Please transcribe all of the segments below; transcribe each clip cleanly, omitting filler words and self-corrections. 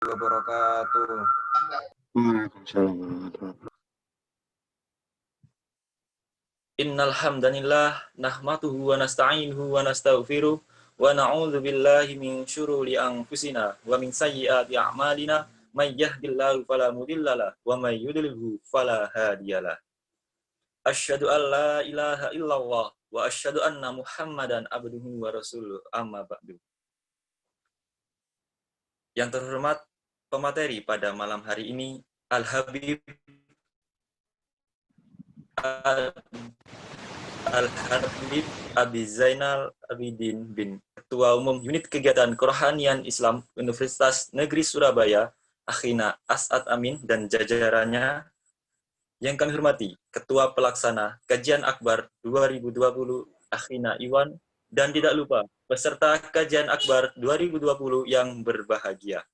wabarakatuh. Waalaikumsalam warahmatullahi wabarakatuh. Innal hamdanillah nahmaduhu wa nasta'inuhu wa nastaghfiruh wa na'udzu billahi min syururi anfusina wa min sayyiati a'malina may yahdihillahu fala mudhillalah wa may yudlilhu fala hadiyalah. Asyhadu an la ilaha illallah wa asyhadu anna Muhammadan abduhu wa rasuluh amma ba'du. Yang terhormat pemateri pada malam hari ini Al-Habib Al-Habib Abi Zainal Abidin bin Ketua Umum Unit Kegiatan Kerohanian Islam Universitas Negeri Surabaya, Akhina As'ad Amin dan jajarannya. Yang kami hormati Ketua Pelaksana Kajian Akbar 2020 Akhina Iwan, dan tidak lupa peserta Kajian Akbar 2020 yang berbahagia.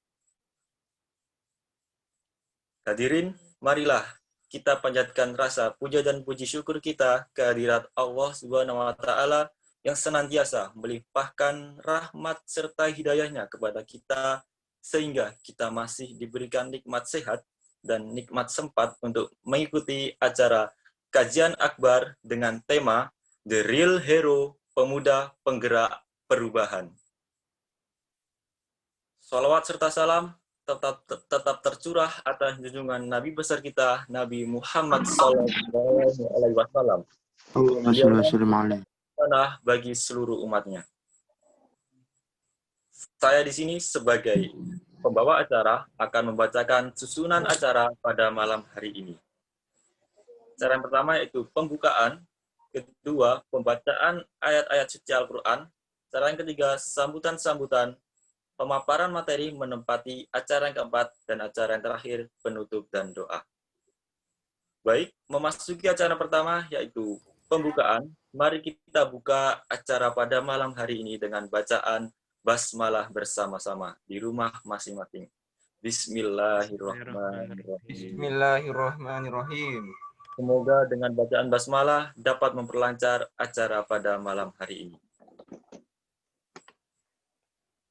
Hadirin, marilah kita panjatkan rasa puja dan puji syukur kita kehadirat Allah Subhanahu wa taala yang senantiasa melimpahkan rahmat serta hidayahnya kepada kita sehingga kita masih diberikan nikmat sehat dan nikmat sempat untuk mengikuti acara Kajian Akbar dengan tema The Real Hero, Pemuda Penggerak Perubahan. Salawat serta salam tetap tercurah atas junjungan Nabi besar kita, Nabi Muhammad SAW. Bagi seluruh umatnya. Saya di sini sebagai pembawa acara akan membacakan susunan acara pada malam hari ini. Acara yang pertama yaitu pembukaan, kedua pembacaan ayat-ayat suci Al-Quran, acara yang ketiga sambutan-sambutan, pemaparan materi menempati acara yang keempat, dan acara yang terakhir penutup dan doa. Baik, memasuki acara pertama yaitu pembukaan. Mari kita buka acara pada malam hari ini dengan bacaan basmalah bersama-sama di rumah masing-masing. Bismillahirrahmanirrahim. Bismillahirrahmanirrahim. Semoga dengan bacaan basmalah dapat memperlancar acara pada malam hari ini.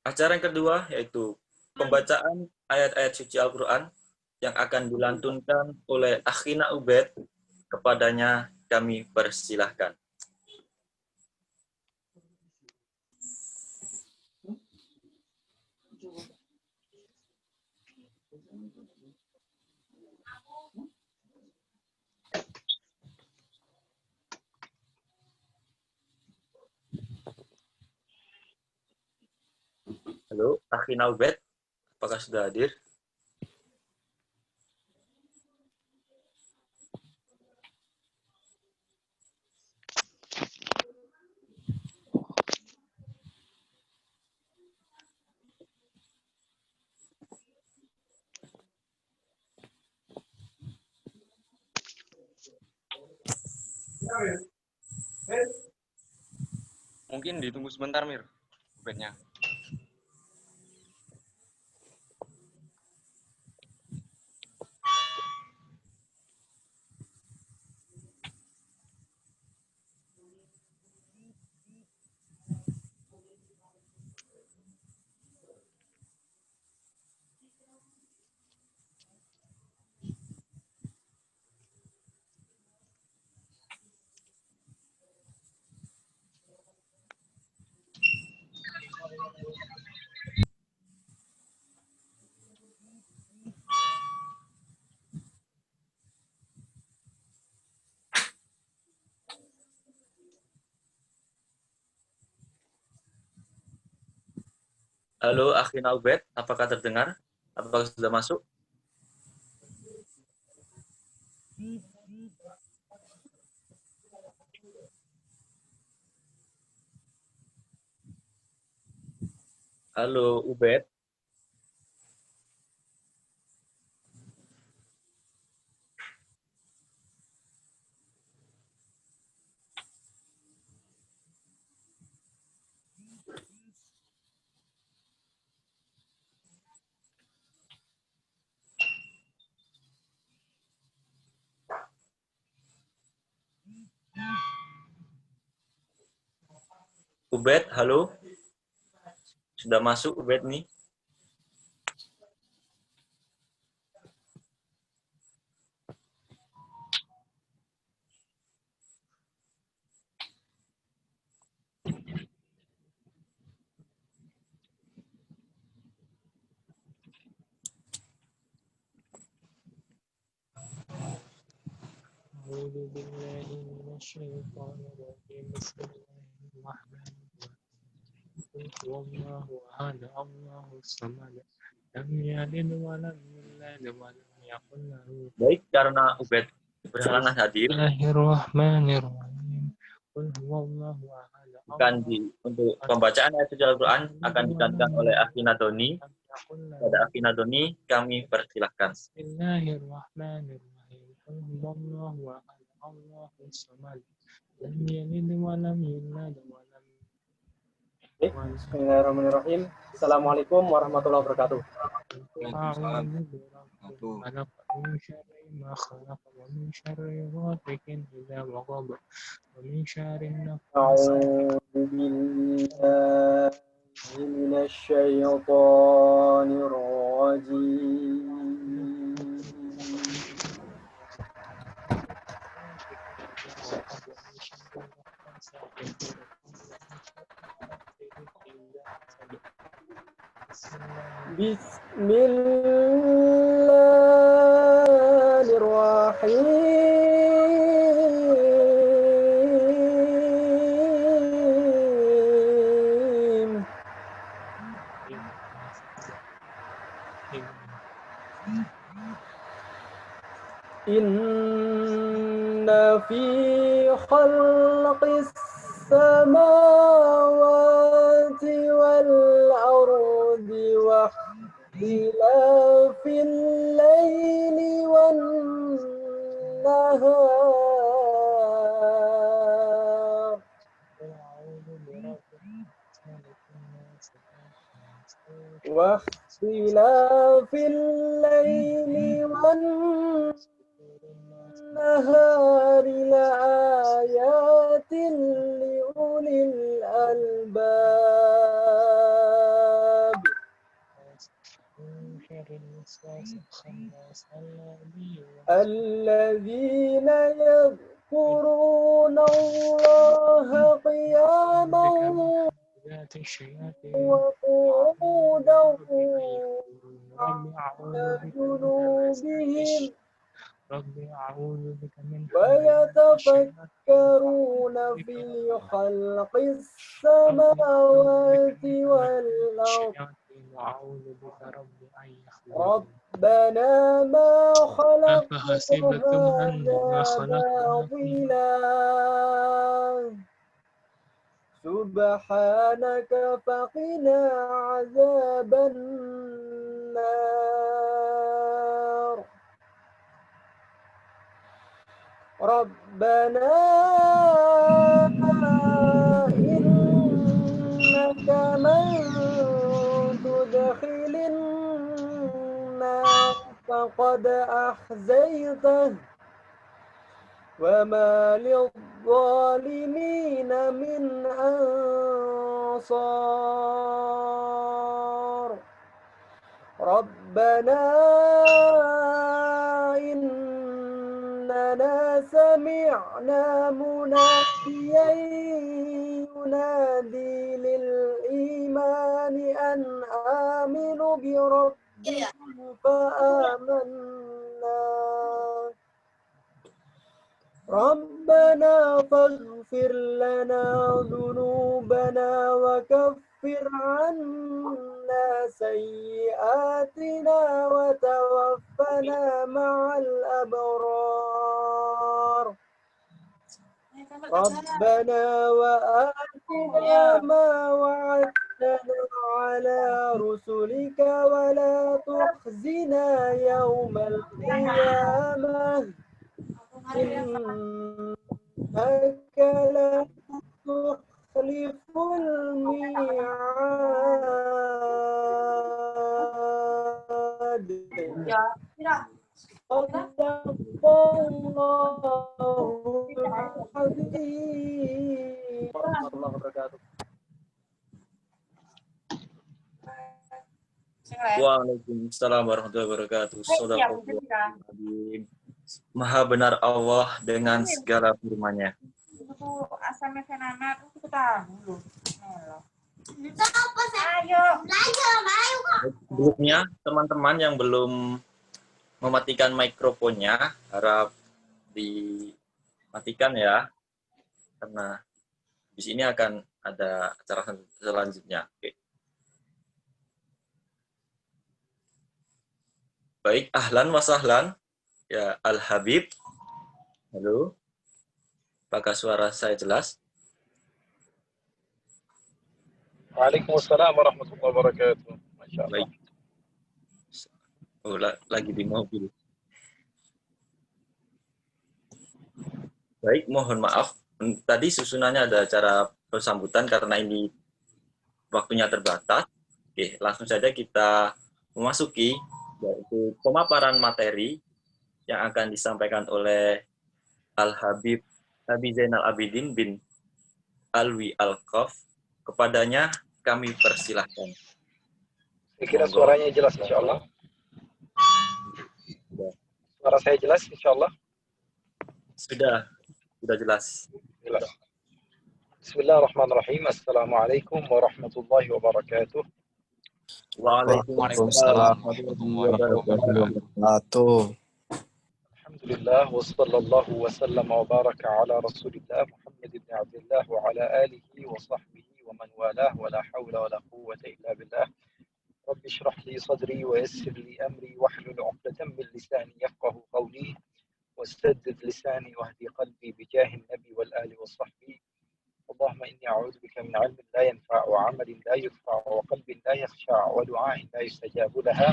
Acara yang kedua yaitu pembacaan ayat-ayat suci Al-Quran yang akan dilantunkan oleh Akhina Ubed. Kepadanya kami persilahkan. Halo, Akhina Ubed, apakah sudah hadir? Mungkin ditunggu sebentar, Mir, Ubednya. Halo, Akhina Ubed, apakah terdengar? Apakah sudah masuk? Halo, Ubed. Ubed, halo. Sudah masuk Ubed nih? أعوذ بالله من الشيطان الرجيم بسم الله الرحمن الرحيم قل هو الله أحد الله الصمد لم يلد ولم يولد ولم يكن له Baik, karena Ubed berhalangan hadir, Bismillahirrahmanirrahim. Qul huwallahu ahad. untuk pembacaan ayat suci Al-Quran akan digantikan oleh Afina Doni. Pada Afina Doni, kami persilahkan. Bismillahirrahmanirrahim. Qul huwallahu ahad. Allahus samad. Lam yalid wa lam yulad wa lam Bismillahirrahmanirrahim. Assalamualaikum warahmatullahi wabarakatuh. a'udzu birabbil falaq min syarri ma khalaq wa min syarri ghasiqin idza waqab wa min syarri A'udzu billahi minasy syaithanir rajim. Bismillahirrahmanirrahim. Inna fi khalqis samawati wal ardi wa ikhtilafil laili wan nahar wa ikhtilafil laili wan nahari la ayatin li ulil albab. الذين يذكرون الله قياما وقعودا وعلى جنوبهم ربي أعوذ بك من ويتفكرون في خلق السماوات والأرض وأعوذ بك ربي أن يحضرون ربنا ما خلقت أفحسبتم أنما هذا خلقناكم باطلا سبحانك فقنا عذاب النار ربنا إنك من تدخل النار فقد أخزيته وما للظالمين من أنصار ربنا إننا سمعنا مناديا ينادي للإيمان أن آمنوا بربكم فآمنا ربنا فاغفر لنا ذنوبنا وكفر عنا سيئاتنا وتوفنا مع الأبرار ربنا وآتنا ما وعدتنا على رسلك ولا تخزنا يوم القيامة إنك لا تخلف الميعاد صدق الله العظيم warahmatullahi wabarakatuh. Waalaikumsalam warahmatullahi wabarakatuh. Sadaqallahul Maha benar Allah dengan segala firman-Nya. Sebelumnya, teman-teman yang belum mematikan mikrofonnya, harap dimatikan ya, karena di sini akan ada acara selanjutnya. Oke. Baik, ahlan wa sahlan. Ya, Al-Habib. Halo. Apakah suara saya jelas? Waalaikumsalam warahmatullahi wabarakatuh. Masya Allah. Baik. Oh, lagi di mobil. Baik, mohon maaf. Tadi susunannya ada acara persambutan karena ini waktunya terbatas. Oke, langsung saja kita memasuki yaitu pemaparan materi yang akan disampaikan oleh Al-Habib Nabi Zainal Abidin bin Alwi Al-Qaf. Kepadanya kami persilahkan. Saya kira suaranya jelas insya Allah. Suara saya jelas insya Allah. Sudah jelas. Jelas. Bismillahirrahmanirrahim. Assalamualaikum warahmatullahi wabarakatuh. Waalaikumsalam warahmatullahi wabarakatuh. Alhamdulillah wa sallallahu wa sallam wa baraka ala Rasulillah Muhammad ibn Abdullah wa ala alihi wa sahbihi wa man walah wa la hawla wa la quwwata illa billah. Rabbi shrah li sadri wa yassir li amri wahlul 'uqdatam min lisani yafqahu qawli wasaddid lisani wahdi qalbi bijahi nabi wal ali wa sahbihi. Allahumma inni a'udzu bika min 'ilmin la yanfa' wa 'amalin la yurfa' wa qalbin la yakhsha' wa du'a'in la yustajabu laha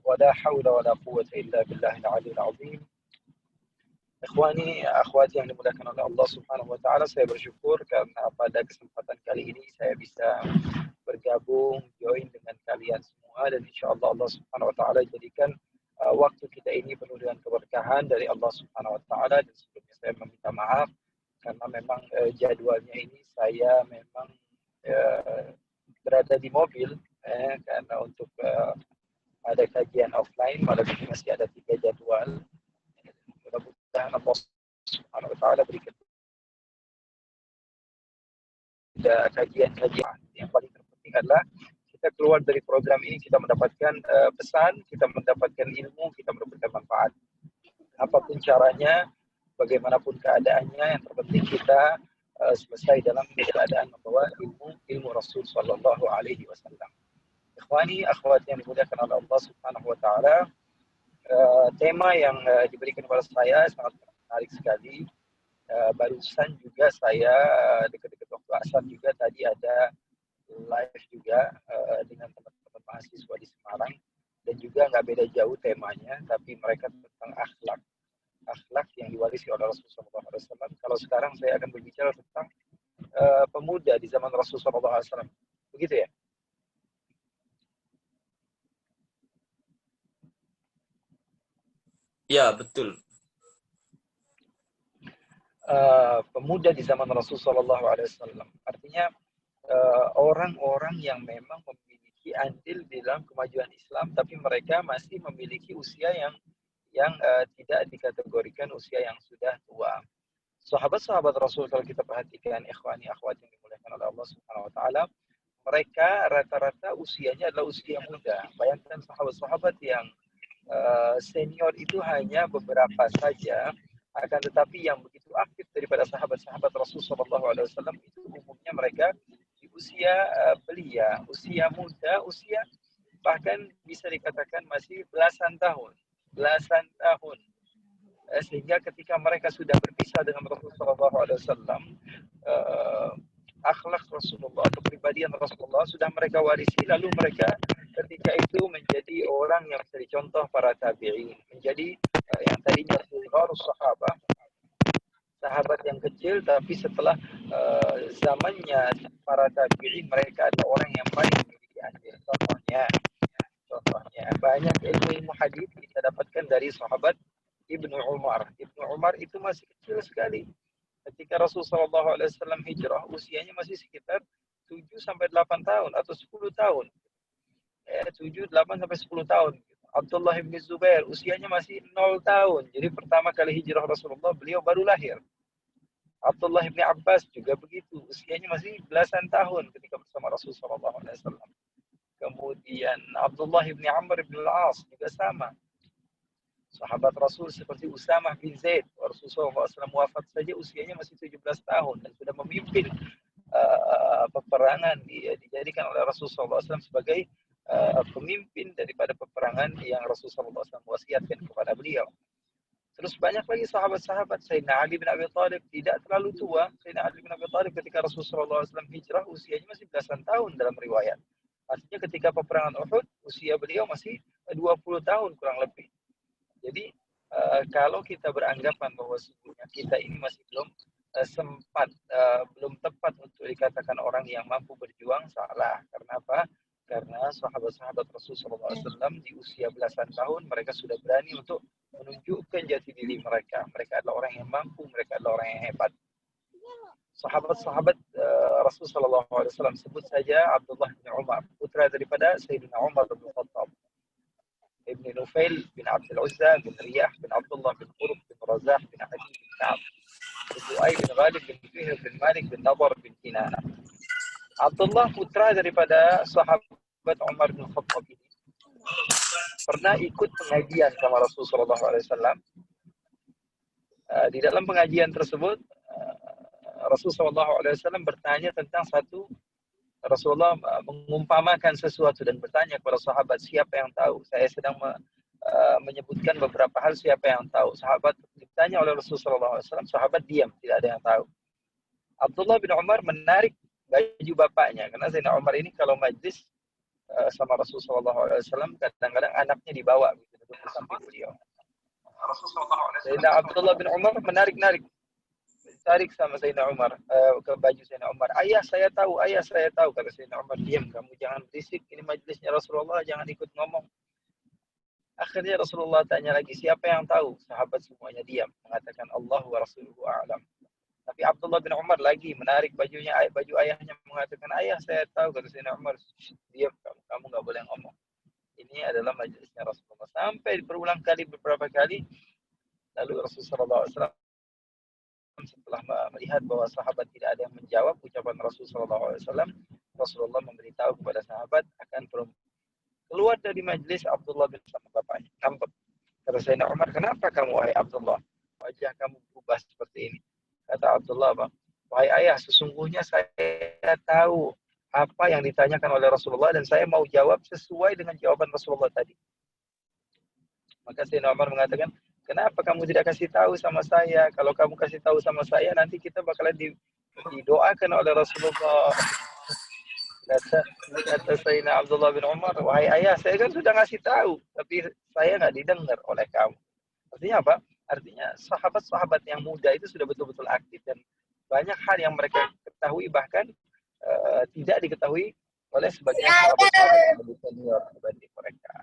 wa la hawla wa la quwwata illa billahil 'aliyyil 'azim. Ikhwani, akhwati yang dimuliakan oleh Allah Subhanahu wa taala, saya bersyukur karena pada kesempatan kali ini saya bisa bergabung, join dengan kalian semua, dan insyaallah Allah Subhanahu wa taala jadikan waktu kita ini penuh dengan keberkahan dari Allah Subhanahu wa taala. Dan sebelumnya saya meminta maaf karena memang jadwalnya ini saya memang berada di mobil karena untuk ada kajian offline, malam ini masih ada 3 jadwal. Mudah-mudahan Allah Subhanahu wa taala berikan kajian-kajian. Yang paling terpenting adalah kita keluar dari program ini, kita mendapatkan pesan, kita mendapatkan ilmu, kita mendapatkan manfaat. Apapun caranya, bagaimanapun keadaannya, yang terpenting kita selesai dalam keadaan membawa ilmu Rasul sallallahu alaihi wasallam. Ikhwani, akhwat yang dimuliakan oleh Allah Subhanahu wa taala, tema yang diberikan kepada saya sangat menarik sekali. Barusan juga saya dekat-dekat waktu asar juga tadi ada live juga dengan teman-teman mahasiswa di Semarang, dan juga nggak beda jauh temanya, tapi mereka tentang akhlak yang diwarisi oleh Rasulullah SAW. Kalau sekarang saya akan berbicara tentang pemuda di zaman Rasulullah SAW. Begitu ya? Ya, betul. Pemuda di zaman Rasulullah SAW. Artinya orang-orang yang memang memiliki andil di dalam kemajuan Islam, tapi mereka masih memiliki usia yang tidak dikategorikan usia yang sudah tua. Sahabat-sahabat Rasul, kalau kita perhatikan, ikhwani akhwat yang dimuliakan oleh Allah Subhanahu wa taala, mereka rata-rata usianya adalah usia muda. Bayangkan sahabat-sahabat yang senior itu hanya beberapa saja, akan tetapi yang begitu aktif daripada sahabat-sahabat Rasulullah SAW itu umumnya mereka di usia belia, usia muda, usia bahkan bisa dikatakan masih belasan tahun. Sehingga ketika mereka sudah berpisah dengan Rasulullah SAW, akhlak Rasulullah atau kepribadian Rasulullah sudah mereka warisi, lalu mereka ketika itu menjadi orang yang bisa dicontoh para tabi'in, menjadi yang tadinya sigharus sahabah, sahabat yang kecil, tapi setelah zamannya para tabi'in, mereka adalah orang yang paling memiliki andil. Contohnya banyak ilmu hadis kita dapatkan dari sahabat Ibnu Umar. Ibnu Umar itu masih kecil sekali. Ketika Rasulullah SAW hijrah, usianya masih sekitar 7-8 tahun atau 10 tahun. 7, 8 sampai 10 tahun. Abdullah bin Zubair usianya masih 0 tahun. Jadi pertama kali hijrah Rasulullah, beliau baru lahir. Abdullah bin Abbas juga begitu, usianya masih belasan tahun ketika bersama Rasulullah SAW. Kemudian Abdullah bin Amr bin Al-As juga sama. Sahabat Rasul seperti Usamah bin Zaid, Rasulullah SAW wafat saja usianya masih 17 tahun dan sudah memimpin peperangan. Dijadikan oleh Rasulullah SAW sebagai pemimpin daripada peperangan yang Rasulullah SAW wasiatkan kepada beliau. Terus banyak lagi sahabat-sahabat. Sayyidina Ali bin Abi Thalib tidak terlalu tua. Sayyidina Ali bin Abi Thalib ketika Rasulullah SAW hijrah usianya masih belasan tahun dalam riwayat. Artinya ketika peperangan Uhud usia beliau masih 20 tahun kurang lebih. Jadi kalau kita beranggapan bahwa sesungguhnya kita ini masih belum belum tepat untuk dikatakan orang yang mampu berjuang, salah. Karena apa? Karena sahabat-sahabat Rasulullah SAW di usia belasan tahun mereka sudah berani untuk menunjukkan jati diri mereka. Mereka adalah orang yang mampu, mereka adalah orang yang hebat. Sahabat-sahabat Rasulullah SAW sebut saja Abdullah bin Umar, putra daripada Sayyidina Umar bin Khattab, Ibn Nufail bin Abdul Uzza bin Riyah bin Abdullah bin Qurb bin Razah bin Adi bin Ka'ab, Du'ay bin Ghalib bin Fihr bin Malik bin Nadar bin Kinana. Abdullah putra daripada sahabat Umar bin Khattab ini pernah ikut pengajian sama Rasulullah SAW. Di dalam pengajian tersebut Rasulullah SAW bertanya tentang Rasulullah mengumpamakan sesuatu dan bertanya kepada sahabat, siapa yang tahu? Saya sedang menyebutkan beberapa hal, siapa yang tahu? Sahabat ditanya oleh Rasulullah SAW, sahabat diam, tidak ada yang tahu. Abdullah bin Umar menarik baju bapaknya, karena Sayyidina Umar ini kalau majlis sama Rasulullah SAW kadang-kadang anaknya dibawa gitu, di samping beliau. Sayyidina Abdullah bin Umar menarik sama Sayyidina Umar ke baju Sayyidina Umar. Ayah saya tahu, kata Sayyidina Umar. Diam, kamu jangan berisik, ini majlisnya Rasulullah, jangan ikut ngomong. Akhirnya Rasulullah tanya lagi, siapa yang tahu? Sahabat semuanya diam, mengatakan Allah wa Rasuluhu a'lam. Tapi Abdullah bin Umar lagi menarik baju ayahnya, mengatakan, ayah saya tahu, kata Sayyidina Umar. Diam, kamu nggak boleh ngomong. Ini adalah majlisnya Rasulullah. Sampai berulang kali, beberapa kali, lalu Rasulullah SAW setelah melihat bahwa sahabat tidak ada yang menjawab ucapan Rasulullah SAW, Rasulullah memberitahu kepada sahabat akan keluar dari majlis Abdullah bin sama bapaknya. Nampak. Kata Sayyidina Umar, kenapa kamu wahai Abdullah? Wajah kamu berubah seperti ini. Kata Abdullah, wahai ayah, sesungguhnya saya tahu apa yang ditanyakan oleh Rasulullah dan saya mau jawab sesuai dengan jawaban Rasulullah tadi. Maka Sayyidina Umar mengatakan, kenapa kamu tidak kasih tahu sama saya? Kalau kamu kasih tahu sama saya, nanti kita bakalan didoakan oleh Rasulullah. Kata Sayyidina Abdullah bin Umar, wahai ayah, saya kan sudah ngasih tahu, tapi saya nggak didengar oleh kamu. Artinya apa? Artinya sahabat-sahabat yang muda itu sudah betul-betul aktif dan banyak hal yang mereka ketahui bahkan tidak diketahui oleh sebagian sahabat-sahabat yang lebih senior dibanding mereka.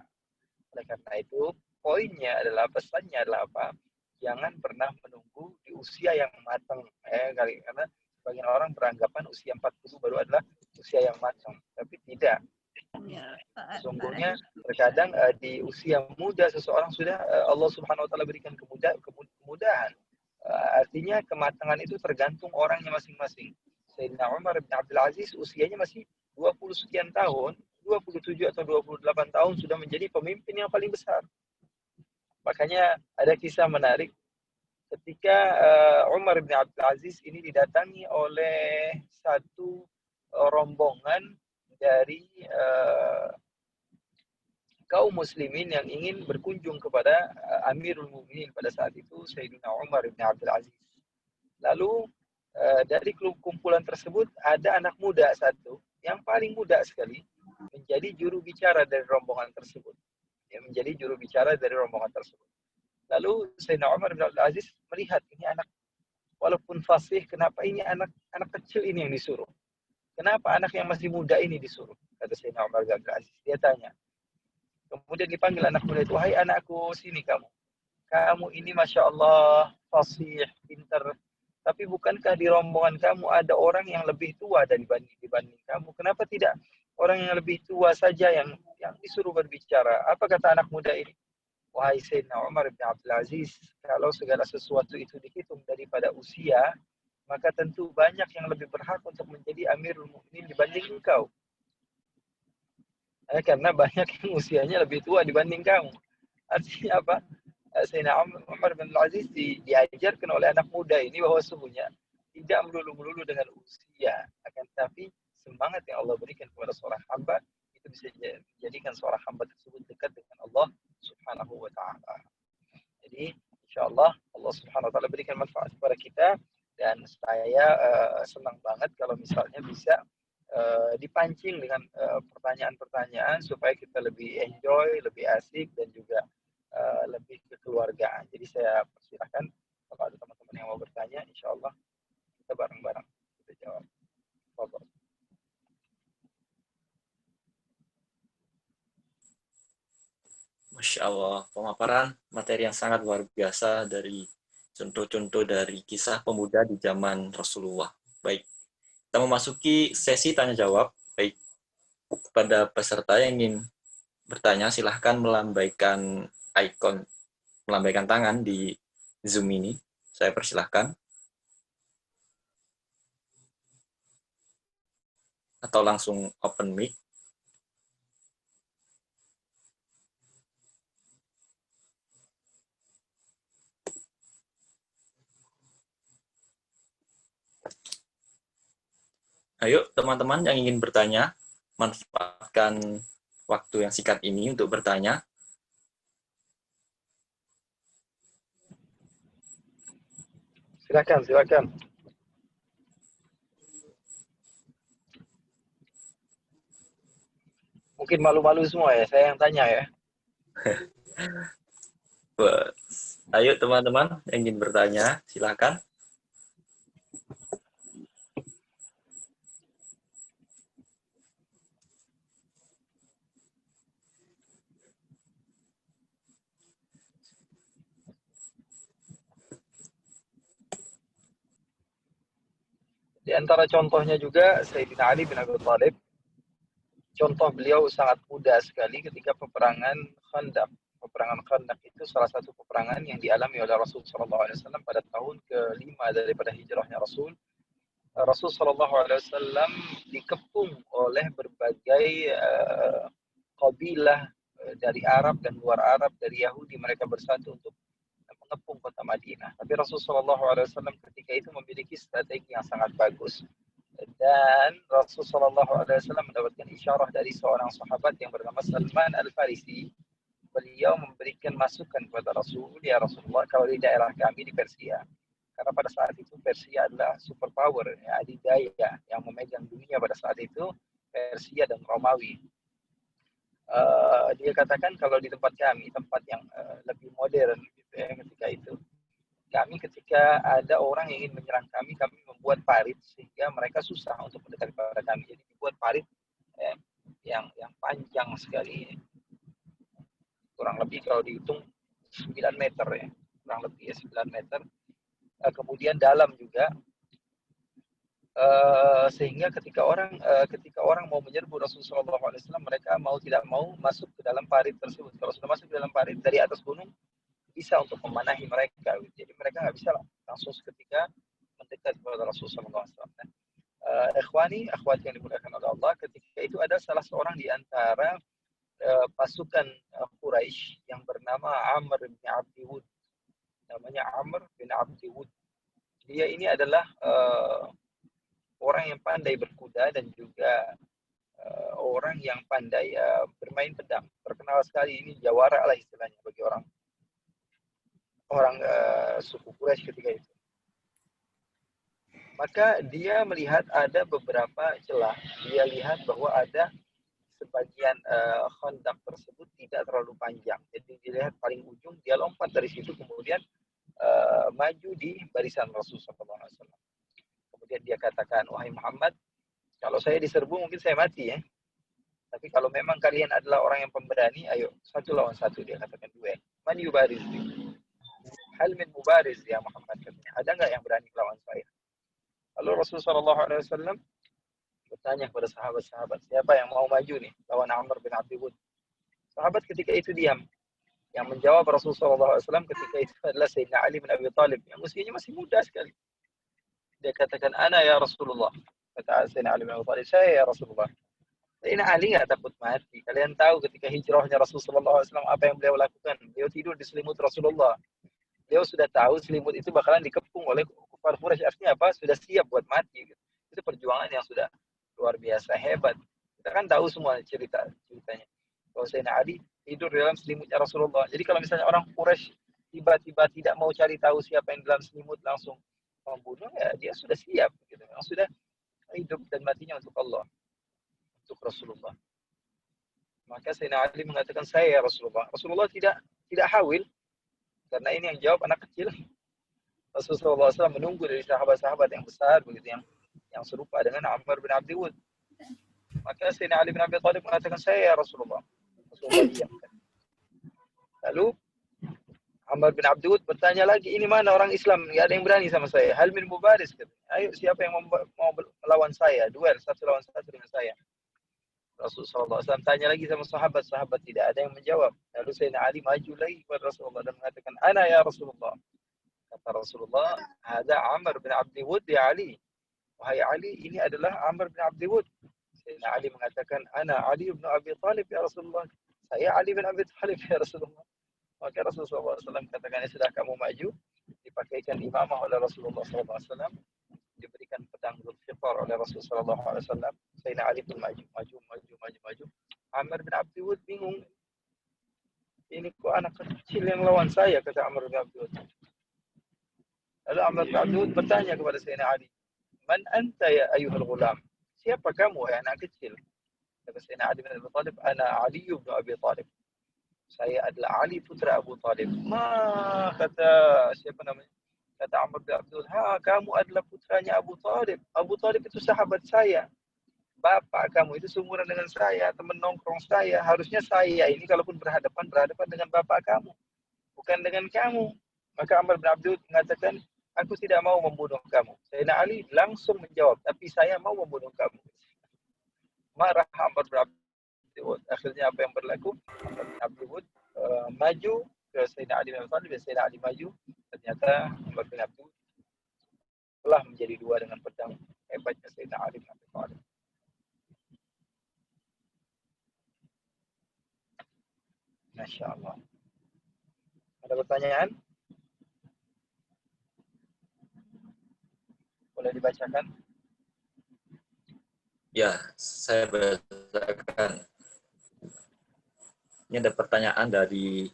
Oleh karena itu, poinnya adalah, pesannya adalah apa? Jangan pernah menunggu di usia yang matang. Karena sebagian orang beranggapan usia 40 baru adalah usia yang matang. Tapi tidak. Sesungguhnya terkadang di usia muda seseorang sudah Allah Subhanahu wa taala berikan kemudahan. Artinya kematangan itu tergantung orangnya masing-masing. Sayyidina Umar bin Abdul Aziz usianya masih 20 sekian tahun, 27 atau 28 tahun sudah menjadi pemimpin yang paling besar. Makanya ada kisah menarik ketika Umar bin Abdul Aziz ini didatangi oleh satu rombongan dari kaum muslimin yang ingin berkunjung kepada Amirul Mukminin pada saat itu, Sayyidina Umar bin Abdul Aziz. Lalu dari kumpulan tersebut ada anak muda satu yang paling muda sekali menjadi juru bicara dari rombongan tersebut. Lalu Sayyidina Umar bin Abdul Aziz melihat ini anak, walaupun fasih, kenapa ini anak kecil ini yang disuruh? Kenapa anak yang masih muda ini disuruh? Kata Sayyidina Umar bin Abdul Aziz. Dia tanya. Kemudian dipanggil anak muda itu, wahai anakku, sini kamu. Kamu ini Masya Allah, fasih, pintar. Tapi bukankah di rombongan kamu ada orang yang lebih tua dibanding kamu? Kenapa tidak orang yang lebih tua saja yang disuruh berbicara? Apa kata anak muda ini? Wahai Sayyidina Umar bin Abdul Aziz, kalau segala sesuatu itu dihitung daripada usia, maka tentu banyak yang lebih berhak untuk menjadi Amirul Mukminin dibanding engkau. Karena banyak yang usianya lebih tua dibanding kamu. Artinya apa? Sayyidina Umar bin Al-Aziz diajarkan oleh anak muda ini bahwa sesungguhnya tidak melulu-melulu dengan usia, akan tetapi semangat yang Allah berikan kepada seorang hamba itu bisa menjadikan seorang hamba tersebut dekat dengan Allah Subhanahu wa taala. Jadi insyaallah Allah Subhanahu wa taala berikan manfaat kepada kita, dan saya senang banget kalau misalnya bisa dipancing dengan pertanyaan-pertanyaan supaya kita lebih enjoy, lebih asik, dan juga lebih kekeluargaan. Jadi saya persilahkan kalau ada teman-teman yang mau bertanya, insya Allah kita bareng-barang kita jawab. Bapak. Masya Allah, pemaparan materi yang sangat luar biasa dari contoh-contoh dari kisah pemuda di zaman Rasulullah. Baik, kita memasuki sesi tanya-jawab. Baik, kepada peserta yang ingin bertanya, silahkan melambaikan tangan di Zoom ini. Saya persilahkan. Atau langsung open mic. Ayo, teman-teman yang ingin bertanya, manfaatkan waktu yang singkat ini untuk bertanya. Silakan. Mungkin malu-malu semua ya, saya yang tanya ya. Ayo teman-teman yang ingin bertanya, silakan. Di antara contohnya juga Sayyidina Ali bin Abi Thalib. Contoh beliau sangat muda sekali ketika peperangan Khandaq. Peperangan Khandaq itu salah satu peperangan yang dialami oleh Rasul SAW pada tahun ke-5 daripada hijrahnya Rasul. Rasul SAW dikepung oleh berbagai kabilah dari Arab dan luar Arab, dari Yahudi. Mereka bersatu untuk mengepung kota Madinah. Tapi Rasulullah SAW ketika itu memiliki strategi yang sangat bagus. Dan Rasulullah SAW mendapatkan isyarah dari seorang sahabat yang bernama Salman Al-Farisi. Beliau memberikan masukan kepada Rasul, ya Rasulullah, kalau di daerah kami di Persia, karena pada saat itu Persia adalah superpower, ya, adidaya yang memegang dunia pada saat itu, Persia dan Romawi. Dia katakan kalau di tempat kami, tempat yang lebih modern gitu ya, ketika itu, kami ketika ada orang yang ingin menyerang kami, kami membuat parit sehingga mereka susah untuk mendekat kepada kami. Jadi dibuat parit yang panjang sekali, kurang lebih kalau dihitung 9 meter ya, kurang lebih ya 9 meter. Kemudian dalam juga, sehingga ketika orang mau menyerbu Rasulullah SAW, mereka mau tidak mau masuk ke dalam parit tersebut. Kalau sudah masuk ke dalam parit dari atas gunung, bisa untuk memanahi mereka. Jadi mereka nggak bisa langsung seketika mendekat kepada Rasulullah SAW. Ikhwani, akhwat yang dimuliakan oleh Allah, ketika itu ada salah seorang di antara pasukan Quraisy yang bernama Amr bin Abdi Wud. Namanya Amr bin Abdi Wud. Dia ini adalah orang yang pandai berkuda dan juga orang yang pandai bermain pedang. Terkenal sekali, ini jawara lah istilahnya bagi orang suku Quraisy ketika itu. Maka dia melihat ada beberapa celah. Dia lihat bahwa ada sebagian Khandaq tersebut tidak terlalu panjang. Jadi dilihat paling ujung, dia lompat dari situ, kemudian maju di barisan Rasulullah SAW. Kemudian dia katakan, wahai Muhammad, kalau saya diserbu mungkin saya mati ya. Tapi kalau memang kalian adalah orang yang pemberani, ayo 1 lawan 1, dia katakan duel. Man yubariz bi? Hal min mubariz ya Muhammad, katanya. Ada nggak yang berani melawan saya? Lalu Rasulullah SAW bertanya kepada sahabat-sahabat, siapa yang mau maju nih lawan Amr bin Abdi Wud? Sahabat ketika itu diam. Yang menjawab Rasulullah SAW ketika itu adalah Sayyidina Ali bin Abi Thalib, yang usianya masih muda sekali. Dia katakan, ana ya Rasulullah. Kata Sayyidina Ali bin Abi Thalib, saya ya Rasulullah. Sayyidina Ali nggak takut mati. Kalian tahu ketika hijrahnya Rasulullah SAW apa yang beliau lakukan? Beliau tidur di selimut Rasulullah. Beliau sudah tahu selimut itu bakalan dikepung oleh kufar Quraisy. Artinya apa? Sudah siap buat mati. Itu perjuangan yang sudah luar biasa hebat. Kita kan tahu semua ceritanya. Kalau Sayyidina Ali tidur di dalam selimutnya Rasulullah. Jadi kalau misalnya orang Quraisy tiba-tiba tidak mau cari tahu siapa yang di dalam selimut langsung membunuh, ya dia sudah siap. Gitu. Yang sudah hidup dan matinya untuk Allah. Untuk Rasulullah. Maka Sayyidina Ali mengatakan, saya Rasulullah. Rasulullah tidak hawil. Karena ini yang jawab anak kecil. Rasulullah SAW menunggu dari sahabat-sahabat yang besar, begitu yang serupa dengan Ammar bin Abdi Wud. Maka Sayyidina Ali bin Abi Thalib mengatakan, saya Rasulullah. Rasulullah diamkan. Lalu Ammar bin Abdi Wud bertanya lagi, ini mana orang Islam? Tidak ada yang berani sama saya. Hal min mubaris. Ayo, siapa yang mau melawan saya? Duel, satu lawan satu dengan saya. Rasulullah SAW tanya lagi sama sahabat tidak ada yang menjawab. Lalu Sayyidina Ali maju lagi kepada Rasulullah dan mengatakan, ana ya Rasulullah. Kata Rasulullah, ada Ammar bin Abdi Wud ya Ali. Wahai Ali, ini adalah Ammar bin Abdi Wud. Sayyidina Ali mengatakan, ana Ali bin Abi Thalib ya Rasulullah. Saya Ali bin Abi Thalib ya Rasulullah. Maka Rasulullah SAW katakan, sudah kamu maju, dipakaikan imamah oleh Rasulullah SAW, diberikan pedang Zulfiqar oleh Rasulullah SAW. Sayyidina Ali pun maju. Ammar bin Abdi Wud bingung. Ini kok anak kecil yang lawan saya, kata Ammar bin Abdi Wud. Lalu Ammar bin Abdi Wud bertanya kepada Sayyidina Ali, man anta ya ayuhal ghulam? Siapa kamu, ya anak kecil? Kata Sayyidina Ali bin Abi Thalib, ana Ali bin Abi Thalib. Saya adalah Ali putra Abu Talib. Kata siapa namanya? Kata Ammar bin Abdi Wud, kamu adalah putranya Abu Talib. Abu Talib itu sahabat saya. Bapak kamu itu seumuran dengan saya, teman nongkrong saya. Harusnya saya ini kalaupun berhadapan dengan bapak kamu, bukan dengan kamu. Maka Ammar bin Abdi Wud mengatakan, aku tidak mau membunuh kamu. Sayyidina Ali langsung menjawab, tapi saya mau membunuh kamu. Marah Ammar bin Abdi Wud. Akhirnya apa yang berlaku? Ammar bin Abdi Wud maju ke Sayyidina Ali bin Abi Thalib, dan Sayyidina Ali maju. Ternyata Ammar bin Abdi Wud telah menjadi dua dengan pedang hebatnya Sayyidina Ali bin Abi Thalib. Masya Allah. Ada pertanyaan? Boleh dibacakan? Ya, saya bacakan. Ini ada pertanyaan dari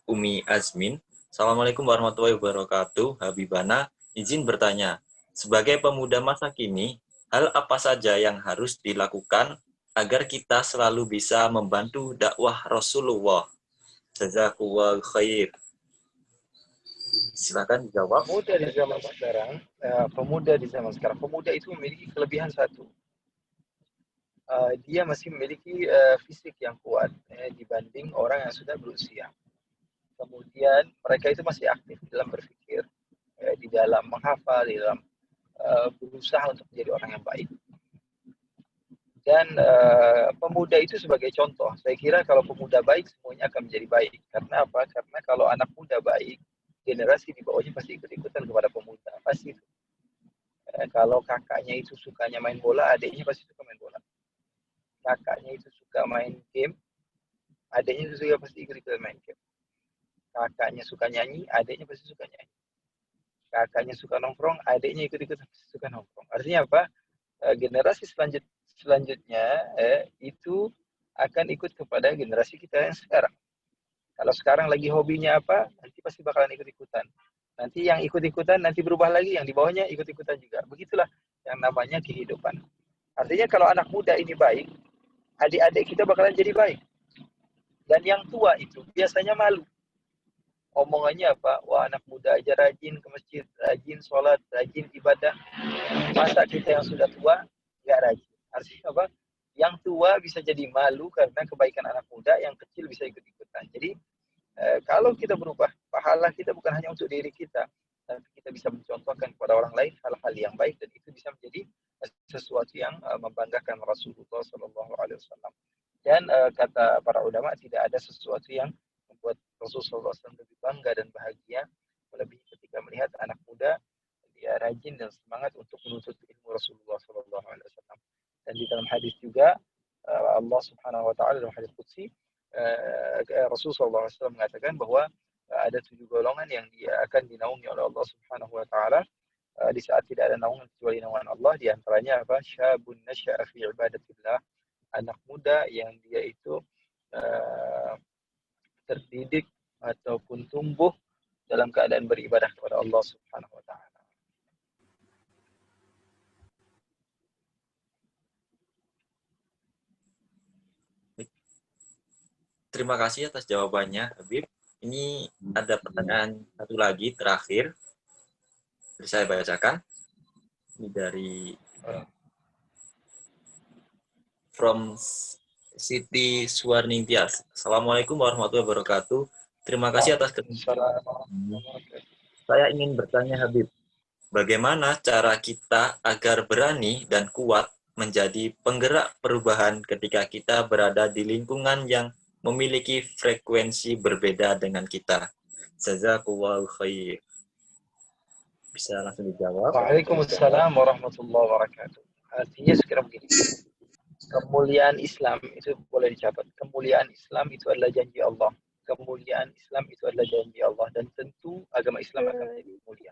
Umi Azmin. Assalamualaikum warahmatullahi wabarakatuh. Habibana, izin bertanya. Sebagai pemuda masa kini, hal apa saja yang harus dilakukan agar kita selalu bisa membantu dakwah Rasulullah? Jazakallahu khair. Silakan dijawab. Pemuda di zaman sekarang, pemuda itu memiliki kelebihan satu. Dia masih memiliki fisik yang kuat dibanding orang yang sudah berusia. Kemudian mereka itu masih aktif dalam berpikir, di dalam menghafal, di dalam berusaha untuk menjadi orang yang baik. Dan pemuda itu sebagai contoh, saya kira kalau pemuda baik semuanya akan menjadi baik. Karena apa? Karena kalau anak muda baik, generasi di bawahnya pasti ikut-ikutan kepada pemuda. Pasti. Kalau kakaknya itu sukanya main bola, adiknya pasti suka main bola. Kakaknya itu suka main game, adiknya itu juga pasti ikut-ikutan main game. Kakaknya suka nyanyi, adiknya pasti suka nyanyi. Kakaknya suka nongkrong, adiknya ikut-ikutan suka nongkrong. Artinya apa? Generasi selanjutnya itu akan ikut kepada generasi kita yang sekarang. Kalau sekarang lagi hobinya apa, nanti pasti bakalan ikut-ikutan. Nanti yang ikut-ikutan nanti berubah lagi, yang di bawahnya ikut-ikutan juga. Begitulah yang namanya kehidupan. Artinya kalau anak muda ini baik, adik-adik kita bakalan jadi baik. Dan yang tua itu biasanya malu. Omongannya apa? Wah, anak muda aja rajin ke masjid, rajin sholat, rajin ibadah. Masa kita yang sudah tua nggak rajin? Artinya apa? Yang tua bisa jadi malu karena kebaikan anak muda, yang kecil bisa ikut-ikutan. Jadi kalau kita berubah, pahala kita bukan hanya untuk diri kita, tapi kita bisa mencontohkan kepada orang lain hal-hal yang baik, dan itu bisa menjadi sesuatu yang membanggakan Rasulullah SAW. Dan kata para ulama, tidak ada sesuatu yang membuat Rasulullah SAW lebih bangga dan bahagia melebihi ketika melihat anak muda dia rajin dan semangat untuk menuntut ilmu Rasulullah SAW. Dan di dalam hadis juga Allah Subhanahu wa taala dalam hadits qudsi, Rasulullah SAW mengatakan bahwa ada 7 golongan yang dia akan dinaungi oleh Allah Subhanahu wa taala di saat tidak ada naungan kecuali naungan Allah. Di antaranya apa? Syabun nasya'a fi ibadatillah, anak muda yang dia itu terdidik ataupun tumbuh dalam keadaan beribadah kepada Allah Subhanahu wa taala. Terima kasih atas jawabannya, Habib. Ini ada pertanyaan satu lagi terakhir. Bisa saya bacakan. Ini dari from Siti Suwarningtyas. Assalamualaikum warahmatullahi wabarakatuh. Terima kasih atas kesempatan. Saya ingin bertanya, Habib, bagaimana cara kita agar berani dan kuat menjadi penggerak perubahan ketika kita berada di lingkungan yang memiliki frekuensi berbeda dengan kita? Jazakallahu khair. Bisa langsung dijawab. Waalaikumsalam warahmatullahi wabarakatuh. Artinya sekarang begini. Kemuliaan Islam itu boleh dicatat. Kemuliaan Islam itu adalah janji Allah. Kemuliaan Islam itu adalah janji Allah, dan tentu agama Islam akan menjadi mulia.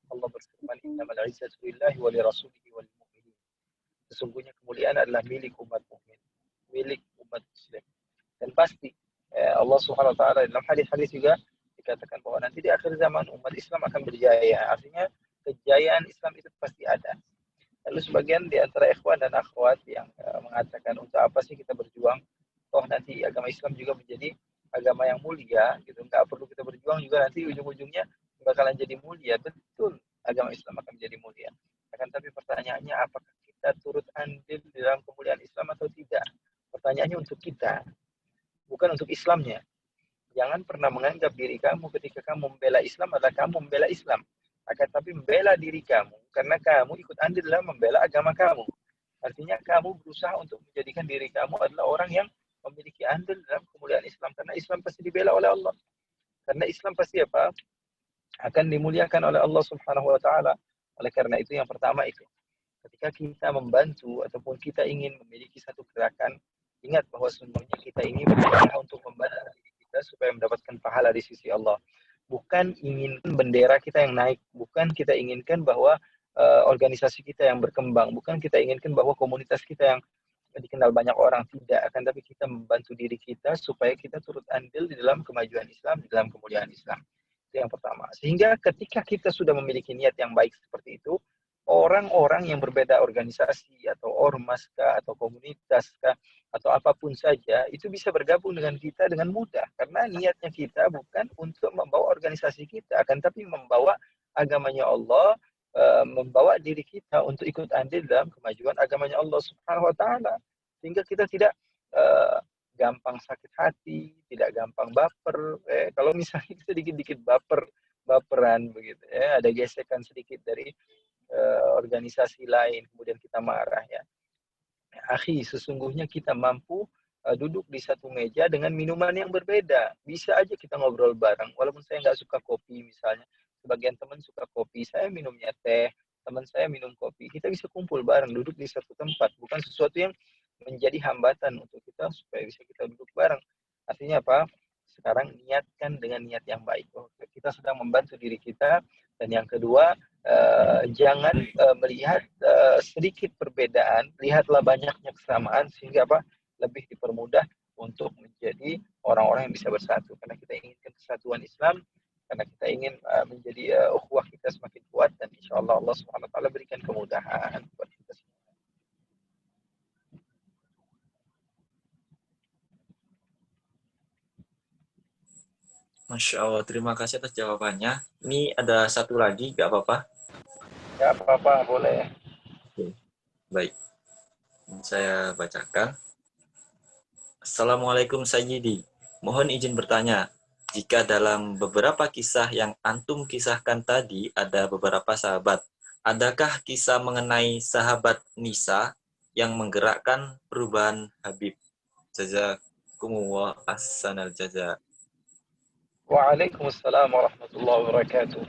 Allah berfirman, "Innamal 'izzatu lillahi wa lirasulihi wal mu'minin." Sesungguhnya kemuliaan adalah milik umat mukmin, milik umat muslim. Dan pasti Allah Subhanahu wa taala dalam hadis-hadis juga dikatakan bahwa nanti di akhir zaman umat Islam akan berjaya. Artinya kejayaan Islam itu pasti ada. Lalu sebagian di antara ikhwan dan akhwat yang mengatakan, untuk apa sih kita berjuang? Toh nanti agama Islam juga menjadi agama yang mulia, gitu. Nggak perlu kita berjuang juga, nanti ujung-ujungnya bakalan jadi mulia. Betul, agama Islam akan menjadi mulia. Akan tapi pertanyaannya, apakah kita turut andil dalam kemuliaan Islam atau tidak? Pertanyaannya untuk kita, bukan untuk Islamnya. Jangan pernah menganggap diri kamu ketika kamu membela Islam adalah kamu membela Islam. Akan tapi membela diri kamu karena kamu ikut andil dalam membela agama kamu. Artinya kamu berusaha untuk menjadikan diri kamu adalah orang yang memiliki andil dalam kemuliaan Islam. Karena Islam pasti dibela oleh Allah. Karena Islam pasti apa? Akan dimuliakan oleh Allah Subhanahu wa taala. Oleh karena itu yang pertama itu, ketika kita membantu ataupun kita ingin memiliki satu gerakan, ingat bahwa sebenarnya kita ini berusaha untuk membantu diri kita supaya mendapatkan pahala di sisi Allah. Bukan inginkan bendera kita yang naik, bukan kita inginkan bahwa organisasi kita yang berkembang, bukan kita inginkan bahwa komunitas kita yang dikenal banyak orang, tidak. Akan tapi kita membantu diri kita supaya kita turut andil di dalam kemajuan Islam, di dalam kemuliaan Islam. Itu yang pertama. Sehingga ketika kita sudah memiliki niat yang baik seperti itu, orang-orang yang berbeda organisasi atau ormas kah, atau komunitas kah, atau apapun saja, itu bisa bergabung dengan kita dengan mudah. Karena niatnya kita bukan untuk membawa organisasi kita, akan tapi membawa agamanya Allah, membawa diri kita untuk ikut andil dalam kemajuan agamanya Allah Subhanahu wa taala. Sehingga kita tidak gampang sakit hati, tidak gampang baper. Kalau misalnya kita dikit-dikit baperan begitu, ada gesekan sedikit dari organisasi lain, kemudian kita marah, ya. Akhi, sesungguhnya kita mampu duduk di satu meja dengan minuman yang berbeda. Bisa aja kita ngobrol bareng, walaupun saya nggak suka kopi misalnya. Sebagian teman suka kopi, saya minumnya teh, teman saya minum kopi. Kita bisa kumpul bareng, duduk di satu tempat. Bukan sesuatu yang menjadi hambatan untuk kita supaya bisa kita duduk bareng. Artinya apa? Sekarang niatkan dengan niat yang baik. Kita sedang membantu diri kita. Dan yang kedua, jangan melihat sedikit perbedaan, lihatlah banyaknya kesamaan, sehingga apa? Lebih dipermudah untuk menjadi orang-orang yang bisa bersatu. Karena kita inginkan kesatuan Islam, karena kita ingin menjadi ukhuwah kita semakin kuat, dan insya Allah Allah Subhanahu wa taala berikan kemudahan buat kita semua. Masya Allah, terima kasih atas jawabannya. Ini ada satu lagi, nggak apa-apa? Ya, apa-apa, boleh. Oke. Baik, saya bacakan. Assalamualaikum Sayyidi. Mohon izin bertanya, jika dalam beberapa kisah yang antum kisahkan tadi ada beberapa sahabat, adakah kisah mengenai sahabat Nisa yang menggerakkan perubahan Habib? Jazakumullah ahsanal jaza. Waalaikumsalam warahmatullahi wabarakatuh.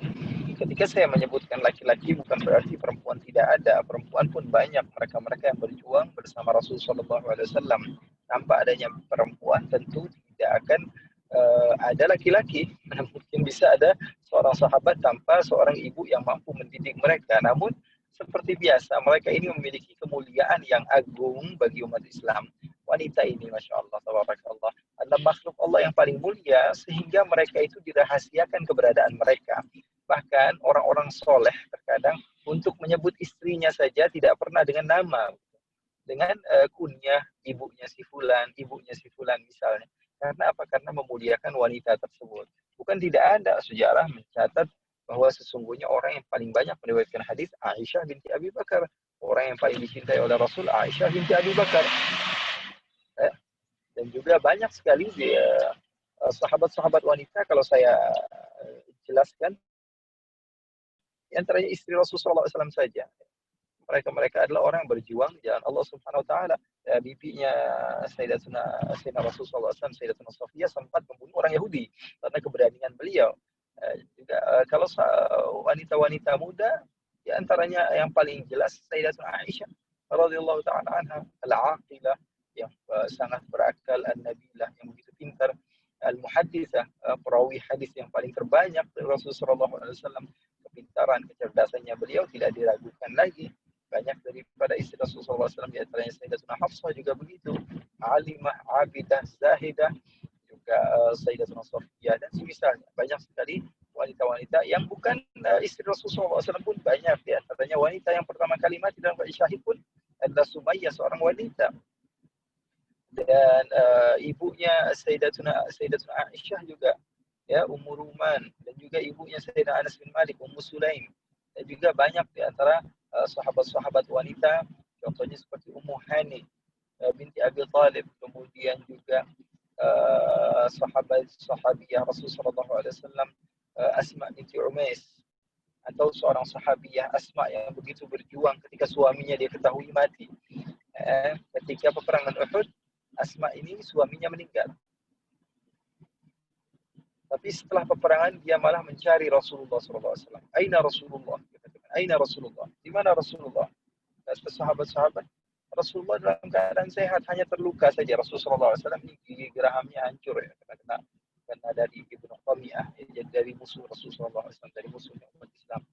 Ketika saya menyebutkan laki-laki, bukan berarti perempuan tidak ada. Perempuan pun banyak, mereka-mereka yang berjuang bersama Rasulullah SAW. tanpa adanya perempuan tentu tidak akan ada laki-laki. Mana mungkin bisa ada seorang sahabat tanpa seorang ibu yang mampu mendidik mereka. Namun seperti biasa, mereka ini memiliki kemuliaan yang agung bagi umat Islam. Wanita ini, Masya Allah, tabarakallah, adalah makhluk Allah yang paling mulia, sehingga mereka itu dirahasiakan keberadaan mereka. Bahkan orang-orang soleh terkadang untuk menyebut istrinya saja tidak pernah dengan nama, dengan kunyah ibunya si fulan misalnya. Karena apa? Karena memuliakan wanita tersebut. Bukan tidak ada sejarah mencatat bahwa sesungguhnya orang yang paling banyak meriwayatkan hadis Aisyah binti Abi Bakar. Orang yang paling dicintai oleh Rasul Aisyah binti Abi Bakar. Dan juga banyak sekali sahabat-sahabat wanita, kalau saya jelaskan, di antaranya istri Rasulullah SAW saja. Mereka adalah orang yang berjuang di jalan Allah Subhanahu wa taala. Bibinya Sayyidatuna Rasulullah SAW, Sayyidatuna Safiyah, sempat membunuh orang Yahudi karena keberanian beliau. Juga kalau wanita-wanita muda, di antaranya yang paling jelas Sayyidatuna Aisyah radhiyallahu taala anha, al-aqilah, yang sangat berakal, an-nabilah, yang begitu pintar, al-muhadditsah, perawi hadis yang paling terbanyak dari Rasulullah SAW. Kepintaran, kecerdasannya beliau tidak diragukan lagi. Banyak daripada istri Rasulullah SAW, di antaranya Sayyidatuna Hafsah juga begitu, alimah, abidah, zahidah, juga Sayyidatuna Safiyah dan semisalnya. Banyak sekali wanita-wanita yang bukan istri Rasulullah SAW pun banyak. Di antaranya wanita yang pertama kali mati dalam syahid pun adalah Sumayyah, seorang wanita. Dan ibunya Sayyidatuna Aisyah juga, ya, Ummu Ruman, dan juga ibunya Sayyidina Anas bin Malik, Ummu Sulaim, dan juga banyak di antara sahabat-sahabat wanita, contohnya seperti Ummu Hani binti Abi Thalib, kemudian juga sahabiyah Rasulullah SAW, Asma binti Umais, atau seorang sahabiyah Asma yang begitu berjuang ketika suaminya dia ketahui mati. Ketika peperangan Uhud, Asma ini suaminya meninggal. Tapi setelah peperangan dia malah mencari Rasulullah SAW. Aina Rasulullah? Aina Rasulullah? Di mana Rasulullah? Kata sahabat-sahabat, Rasulullah dalam keadaan sehat, hanya terluka saja. Rasulullah SAW gigi gerahamnya hancur, ya, karena dari Ibnu Qamiyah, ya, dari musuh Rasulullah SAW, dari musuh umat Islam.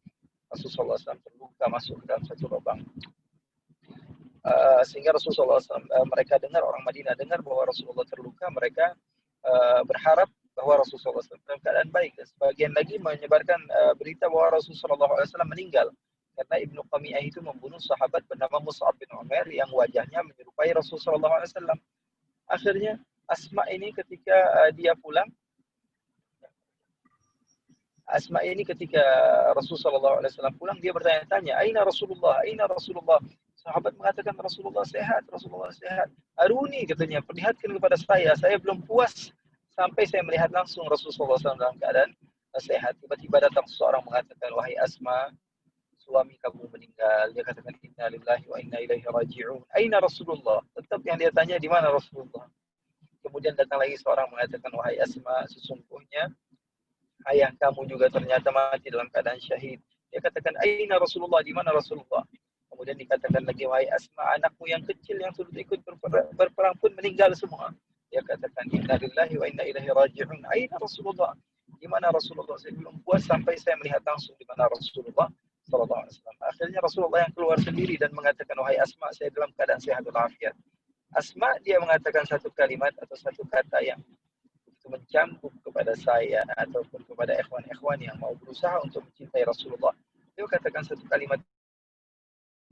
Rasulullah SAW terluka masuk dalam satu lubang. Sehingga Rasulullah SAW, mereka dengar, orang Madinah dengar bahwa Rasulullah terluka, mereka berharap bahwa Rasulullah SAW dalam keadaan baik. Dan sebagian lagi menyebarkan berita bahwa Rasulullah SAW meninggal karena Ibnu Qamiyah itu membunuh sahabat bernama Mus'ab bin Umair yang wajahnya menyerupai Rasulullah SAW. Akhirnya Asma ini ketika dia pulang, ketika Rasulullah SAW pulang, dia bertanya-tanya, Aina Rasulullah? Aina Rasulullah? Sahabat mengatakan Rasulullah sehat, Rasulullah sehat. Aruni, katanya, perlihatkan kepada saya belum puas sampai saya melihat langsung Rasulullah SAW dalam keadaan sehat. Tiba-tiba datang seseorang mengatakan, wahai Asma, suami kamu meninggal. Dia katakan, inna lillahi wa inna ilaihi raji'un. Aina Rasulullah? Tetap yang dia tanya, di mana Rasulullah? Kemudian datang lagi seorang mengatakan, wahai Asma, sesungguhnya ayah kamu juga ternyata mati dalam keadaan syahid. Dia katakan, aina Rasulullah? Di mana Rasulullah? Kemudian dikatakan lagi, wahai Asma, anakmu yang kecil yang sudah ikut berperang pun meninggal semua. Dia katakan, inna lillahi wa inna ilaihi raji'un. Aina Rasulullah? Di mana Rasulullah? Saya belum puas sampai saya melihat langsung di mana Rasulullah sallallahu alaihi wasallam. Akhirnya Rasulullah yang keluar sendiri dan mengatakan, wahai Asma, saya dalam keadaan sehat walafiat. Asma, dia mengatakan satu kalimat atau satu kata yang mencangkuk kepada saya ataupun kepada ikhwan-ikhwan yang mau berusaha untuk mencintai Rasulullah. Dia katakan satu kalimat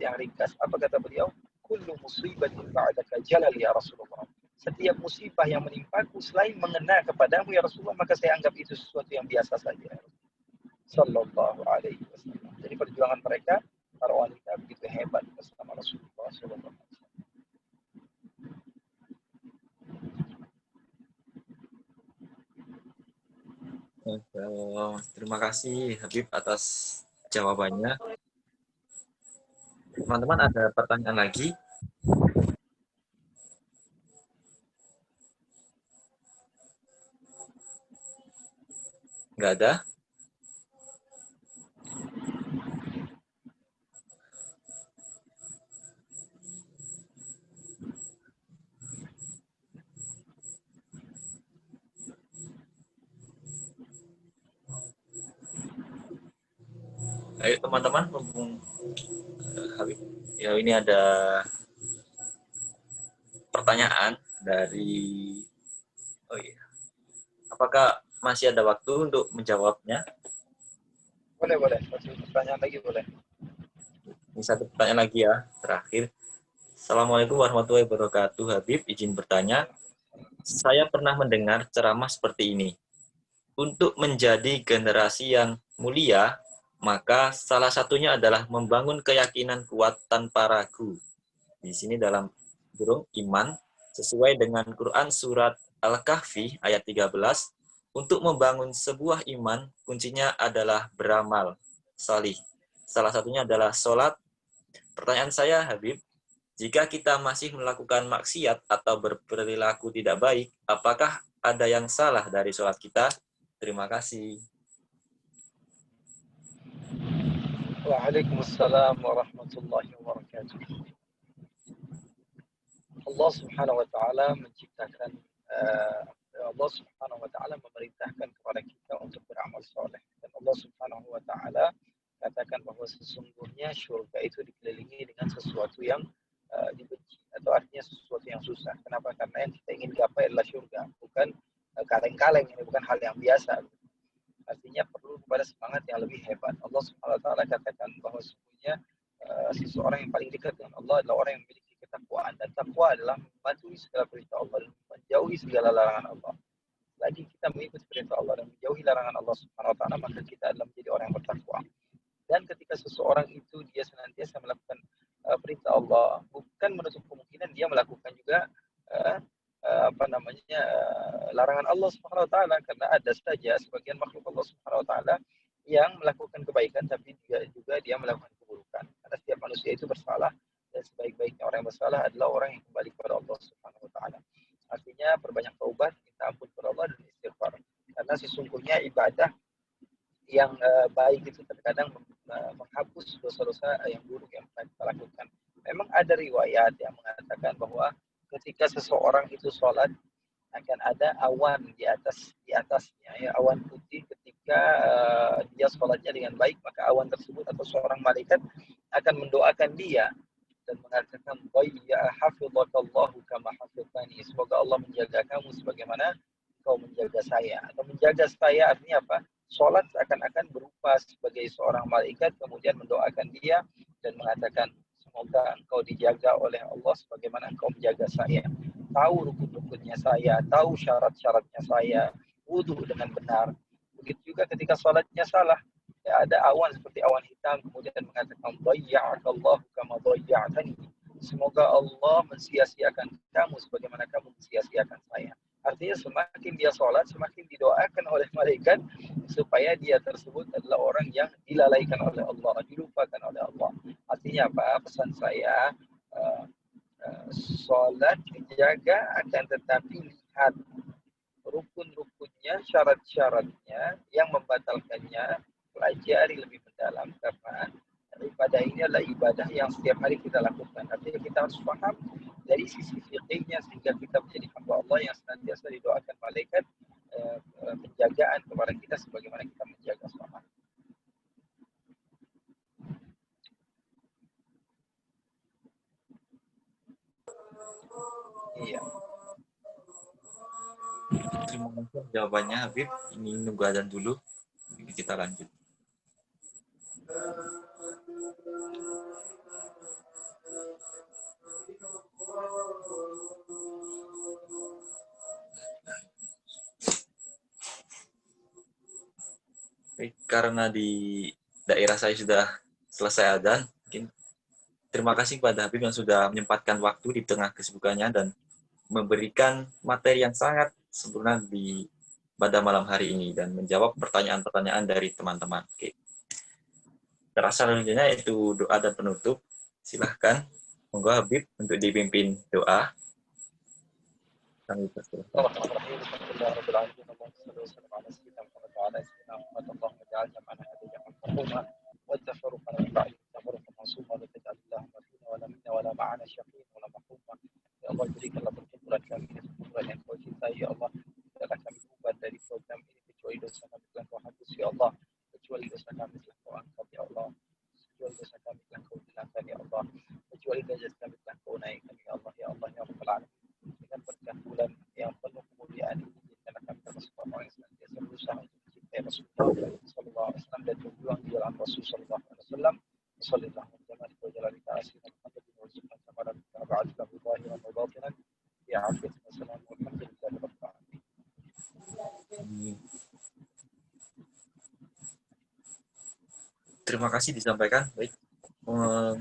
yang ringkas. Apa kata beliau? Kullu musibatin ba'daka jalal ya Rasulullah. Setiap musibah yang menimpaku selain mengena kepadamu ya Rasulullah, maka saya anggap itu sesuatu yang biasa saja. Sallallahu alaihi wasallam. Jadi perjuangan mereka, para wanita, begitu hebat bersama Rasulullah sallallahu alaihi wasallam. Terima kasih Habib atas jawabannya. Teman-teman, ada pertanyaan lagi? Nggak ada? Ayo teman-teman, mumpung Habib. Ya, ini ada pertanyaan dari, oh iya, apakah masih ada waktu untuk menjawabnya? Boleh. Masih pertanyaan lagi boleh. Ini satu pertanyaan lagi ya, terakhir. Assalamualaikum warahmatullahi wabarakatuh. Habib, izin bertanya. Saya pernah mendengar ceramah seperti ini. Untuk menjadi generasi yang mulia, maka salah satunya adalah membangun keyakinan kuat tanpa ragu. Di sini dalam kurung iman, sesuai dengan Quran surat Al-Kahfi ayat 13, untuk membangun sebuah iman, kuncinya adalah beramal salih. Salah satunya adalah sholat. Pertanyaan saya, Habib, jika kita masih melakukan maksiat atau berperilaku tidak baik, apakah ada yang salah dari sholat kita? Terima kasih. Waalaikumsalam warahmatullahi wabarakatuh. Allah Subhanahu wa taala menciptakan Allah Subhanahu wa taala memerintahkan kepada kita untuk beramal soleh, dan Allah Subhanahu wa taala katakan bahwa sesungguhnya syurga itu dikelilingi dengan sesuatu yang dibenci, atau artinya sesuatu yang susah. Kenapa? Karena yang kita ingin gapai adalah syurga, bukan kaleng-kaleng. Ini bukan hal yang biasa. Artinya perlu kepada semangat yang lebih hebat. Allah Subhanahu wa taala katakan bahwa sesungguhnya seseorang yang paling dekat dengan Allah adalah orang yang memiliki ketakwaan, dan takwa adalah mematuhi segala perintah Allah dan menjauhi segala larangan Allah. Lagi kita mengikuti perintah Allah dan menjauhi larangan Allah Subhanahu wa taala, maka kita adalah menjadi orang yang bertakwa. Dan ketika seseorang itu dia senantiasa melakukan perintah Allah, bukan menutup kemungkinan dia melakukan juga larangan Allah Subhanahu wa taala, karena ada saja sebagian makhluk Allah Subhanahu wa taala yang melakukan kebaikan tapi juga dia melakukan keburukan. Karena setiap manusia itu bersalah, dan sebaik-baiknya orang yang bersalah adalah orang yang kembali kepada Allah Subhanahu wa taala. Artinya perbanyak taubat, minta ampun kepada Allah, dan istighfar. Karena sesungguhnya ibadah yang baik itu terkadang menghapus dosa-dosa yang buruk yang kita lakukan. Memang ada riwayat yang mengatakan bahwa ketika seseorang itu sholat, akan ada awan di atasnya, ya, awan putih. Ketika dia sholatnya dengan baik, maka awan tersebut atau seorang malaikat akan mendoakan dia dan mengatakan, ya hafidhakallahu kama hafidhani, semoga Allah menjaga kamu sebagaimana kau menjaga saya. Atau menjaga saya artinya apa? Sholat seakan-akan berupa sebagai seorang malaikat kemudian mendoakan dia dan mengatakan, semoga engkau dijaga oleh Allah sebagaimana engkau menjaga saya. Tahu rukun-rukunnya saya, tahu syarat-syaratnya saya, wudhu dengan benar. Begitu juga ketika sholatnya salah, ya, ada awan seperti awan hitam kemudian mengatakan, dhayya'akallahu kama dhayya'tani, semoga Allah mensia-siakan kamu sebagaimana kamu mensia-siakan saya. Artinya semakin dia sholat, semakin didoakan oleh malaikat supaya dia tersebut adalah orang yang dilalaikan oleh Allah, dilupakan oleh Allah. Artinya apa? Pesan saya, sholat dijaga, akan tetapi lihat rukun-rukunnya, syarat-syaratnya, yang membatalkannya pelajari lebih mendalam, karena ibadah ini adalah ibadah yang setiap hari kita lakukan. Artinya kita harus paham dari sisi fikihnya sehingga kita menjadi hamba Allah yang senantiasa didoakan malaikat penjagaan kepada kita sebagaimana kita menjaga sholat. Iya. Terima kasih jawabannya, Habib. Ini nunggu azan dulu. Kita lanjut. Baik, karena di daerah saya sudah selesai azan, mungkin terima kasih kepada Habib yang sudah menyempatkan waktu di tengah kesibukannya dan memberikan materi yang sangat sempurna pada malam hari ini dan menjawab pertanyaan-pertanyaan dari teman-teman. Oke. Terasa selanjutnya itu doa dan penutup. Silahkan, monggo Habib untuk dipimpin doa. Kami persilahkan. Ya Allah, berikanlah perkumpulan kami perkumpulan yang kau cintai, ya Allah. Tidaklah kami bubar dari program ini kecuali dosa kami telah kau hapus, ya Allah. Kecuali dosa kami telah kau angkat, ya Allah. Rasulullah sallallahu alaihi wasallam dan berjuang di jalan Rasul sallallahu alaihi wasallam. Sallallahu alaihi wa jalali ta'asina Muhammadin wa sallam kama rabbana ba'athna bi dhahiran wa batinan ya afiyatin wa salam walhamdulillahi rabbil alamin. Terima kasih disampaikan. Baik,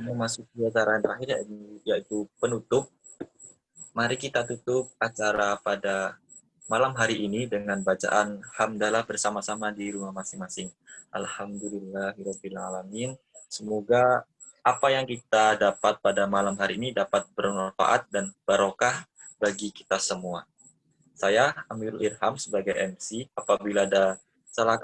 memasuki acara yang terakhir yaitu penutup. Mari kita tutup acara pada malam hari ini dengan bacaan hamdalah bersama-sama di rumah masing-masing. Alhamdulillahirabbil alamin. Semoga apa yang kita dapat pada malam hari ini dapat bermanfaat dan barokah bagi kita semua. Saya Amirul Irham sebagai MC. Apabila ada salah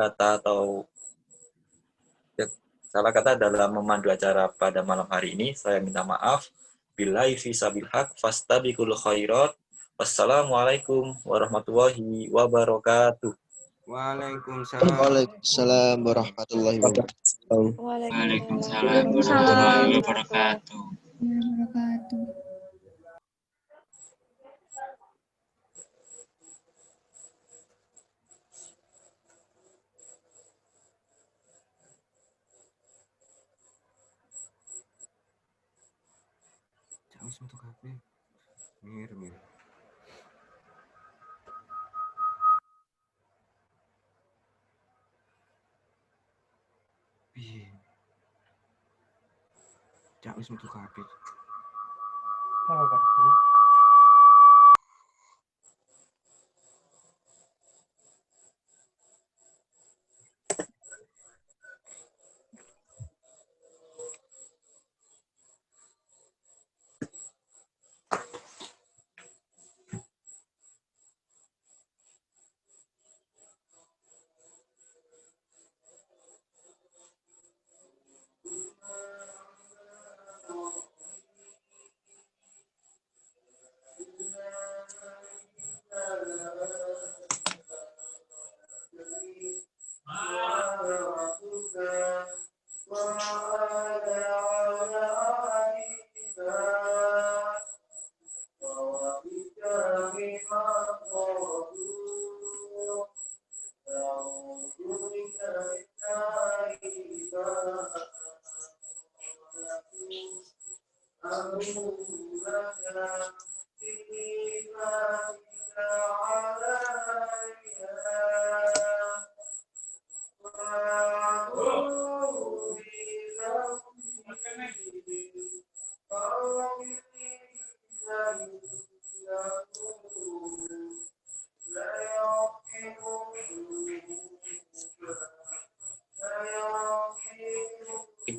kata dalam memandu acara pada malam hari ini, saya minta maaf. Billahi fi sabil haq fastabiqul khairat. Wassalamualaikum warahmatullahi wabarakatuh. Waalaikumsalam. Waalaikumsalam warahmatullahi wabarakatuh. Waalaikumsalam warahmatullahi wabarakatuh. Jauh untuk HP. Mir. Piye? Jauh untuk HP.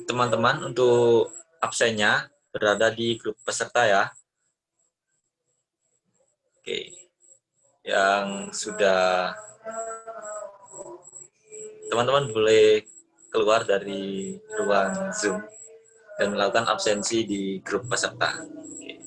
Teman-teman, untuk absennya berada di grup peserta ya. Oke. Yang sudah, teman-teman boleh keluar dari ruang Zoom dan melakukan absensi di grup peserta. Oke.